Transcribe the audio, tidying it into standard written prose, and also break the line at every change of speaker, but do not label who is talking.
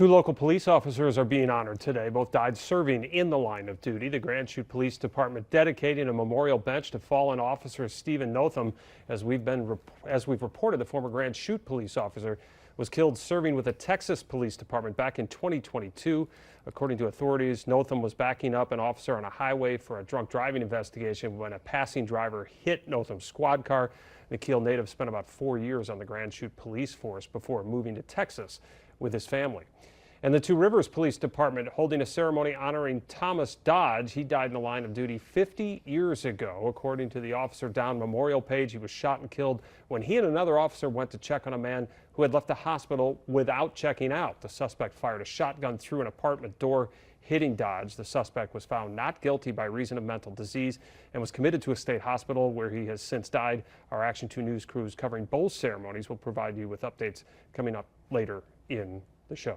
Two local police officers are being honored today. Both died serving in the line of duty. The Grand Chute Police Department dedicating a memorial bench to fallen officer Stephen Notham. As we've reported, the former Grand Chute police officer was killed serving with the Texas Police Department back in 2022. According to authorities, Notham was backing up an officer on a highway for a drunk driving investigation when a passing driver hit Notham's squad car. The Kiel native spent about 4 years on the Grand Chute police force before moving to Texas with his family. And the Two Rivers Police Department holding a ceremony honoring Thomas Dodge. He died in the line of duty 50 years ago. According to the Officer Down memorial page, he was shot and killed when he and another officer went to check on a man who had left the hospital without checking out. The suspect fired a shotgun through an apartment door, hitting Dodge. The suspect was found not guilty by reason of mental disease and was committed to a state hospital where he has since died. Our Action 2 News crews covering both ceremonies will provide you with updates coming up later in the show.